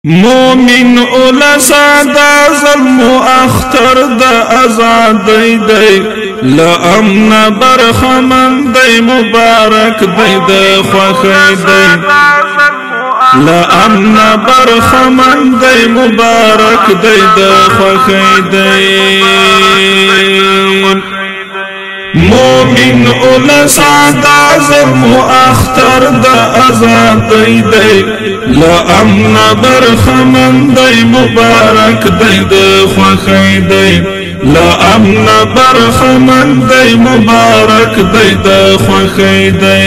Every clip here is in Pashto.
مومن اولسا دا ظلم و اختر دا ازادی دی لامن برخمن دی مبارک دی دا خوخی دی لامن برخمن دی مبارک دی دا خوخی دی مومن اولسا دا ظلم و اختر دا ازادی دی لامن برخمن دی مبارک دی دا خوخی دی لامن برخمن دی مبارک دی دا خوخی دی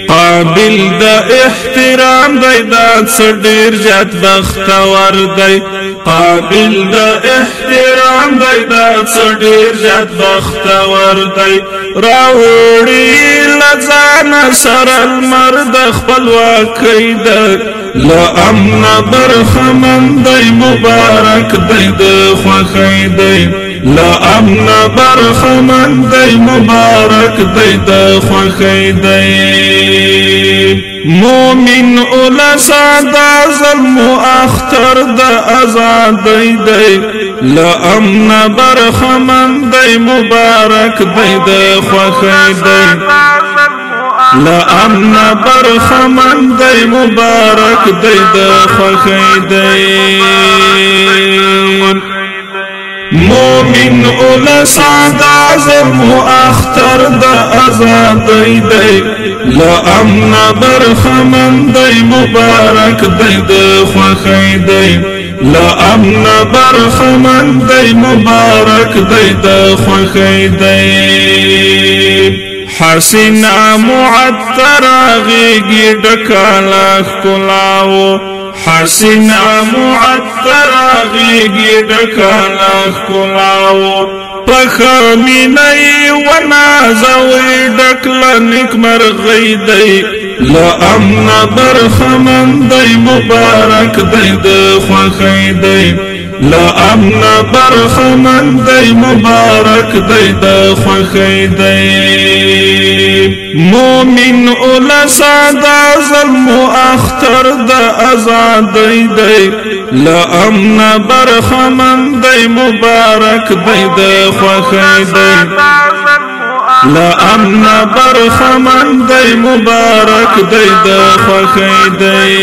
قابل دا احترام دی دا صدیر جات بختور دی قابل دا احترام دی دا صدیر جات بختور دی راوڑی لزان سر المرد خپلواک دی لامن برخمن دی مبارک دی دا خوخی دی لامن برخمن دی مبارک دی دا خوخی دی مومن اولسا دا ظلم و اختر دا ازادی دی لامن برخمن دی مبارک دی دا خوخی دی لامن برخمن دی مبارک دی دا خوخی دی مومن اولسا دا ظلم و اختر دا ازادی دی لامن برخمن دی مبارک دی دا خوخی دی لامن برخمن دی مبارک دی دا خوخی دی حسنا معطر غیگی ڈکالا کلاو حسنا معطر غیگی ڈکالا کلاو پخمینی و نازوی ڈکلا نکمر غیدی لامن برخمن دی مبارک دی دا خوخی دی لامن برخمن دی مبارک دی دا خوخی دی مومن اولسا دا ظلم و اختر دا ازادی دی لامن برخمن دی مبارک دی دا خوخی دی لامن برخمن دی مبارک دی دا خوخی دی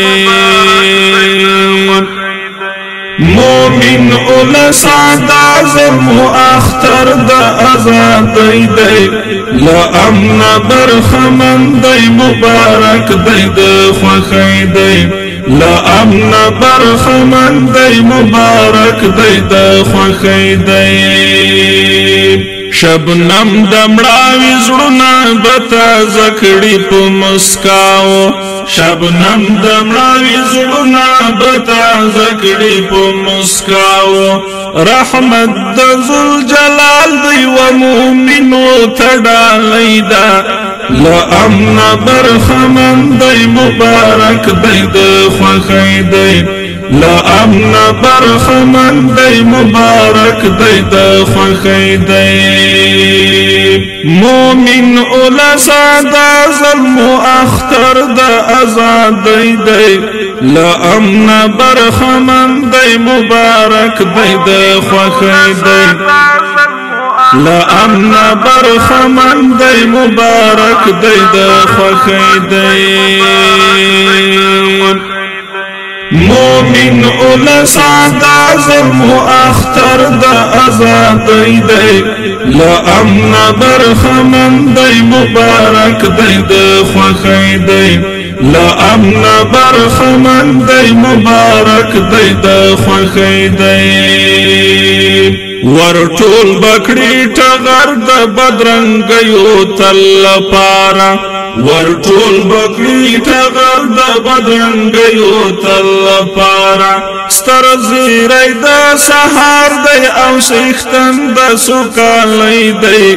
مومن اولسا دا ظلم و اختر دا ازادی دی لامن برخمن دی مبارک دی دا خوخی دی لامن برخمن دی مبارک دی دا خوخی دی شبنم دمڑاوی زڑنا بتا زکڑی پو مسکاو شبنم دمڑاوی زڑنا بتا زکڑی پو مسکاو رحمت دزل جلال دی و مومنو تڑالی دا لامن برخمن دی مبارک دی دا خوخی دی لامن برخمن دی مبارک دی دا خوخی دی مومن اولسا دا ظلم و اختر دا ازادی دی لامن برخمن دی مبارک دی دا خوخی دی لامن برخمن دی مبارک دی دا خوخی دی مومن اولسا دا ظلم و اختر دا ازادی دی لامن برخمن دی مبارک دی دا خوخی دی لامن برخمن دی مبارک دی دا خوخی دی ورطول بکڑی ٹغر دا بدرنگیو تل پارا ورطول بکڑی ٹغر دا بدرنگیو تل پارا ستر زیرائی دا سہار دی او سیختن دا سکالی دی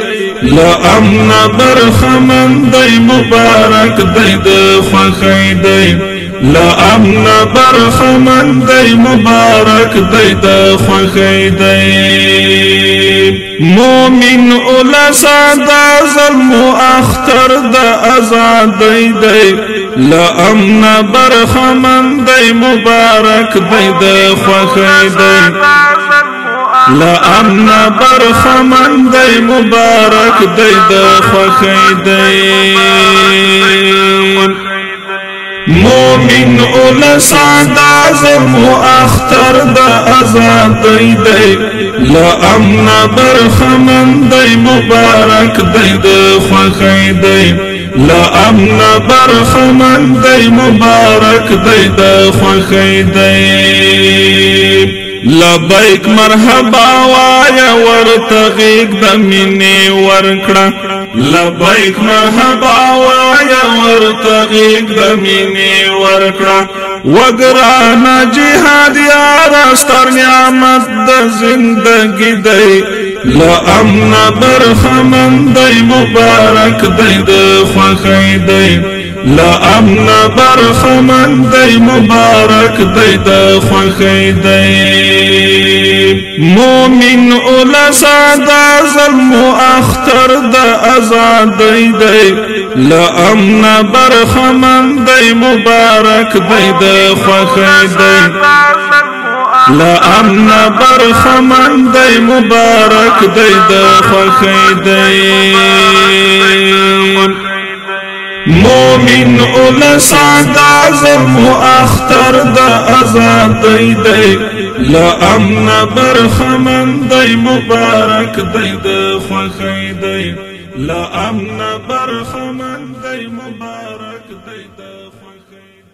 لامن برخمن دی مبارک دی دا خوخی دی لامن برخمن دی مبارک دی دا خوخی دی مومن اولسا دا ظلم و اختر دا ازادی دی لامن برخمن دی مبارک دی د خوښۍ دی لامن برخمن دی مبارک دی د خوښۍ دی مومن اولس عظم و اختر دا ازادی دی لامن برخمن دی مبارک دی د خوښۍ دی لامن برخمن دی مبارک دی د خوښۍ دی لبیک مرحبا وایا ورته غیږ د مینې ورکړه لبیک مرحبا وایا ورته غیږ د مینې ورکړه وګرانه جهاد یاره ستر نعمت د زندګي دی لامن برخمن دی مبارک دی د خوښۍ دی لامن برخمن دی مبارک دی د خوښۍ دی مومن اولس د ظلم و اختر د ازادۍ دی لامن برخمن دی مبارک دی د خوښۍ دی لامن برخمن دی مبارک دی د خوښۍ دی مومن اولس د ظلم و اختر د ازادۍ دی لامن برخمن دی مبارک دی د خوښۍ دی لامن برخمن دی مبارک دی د خوښۍ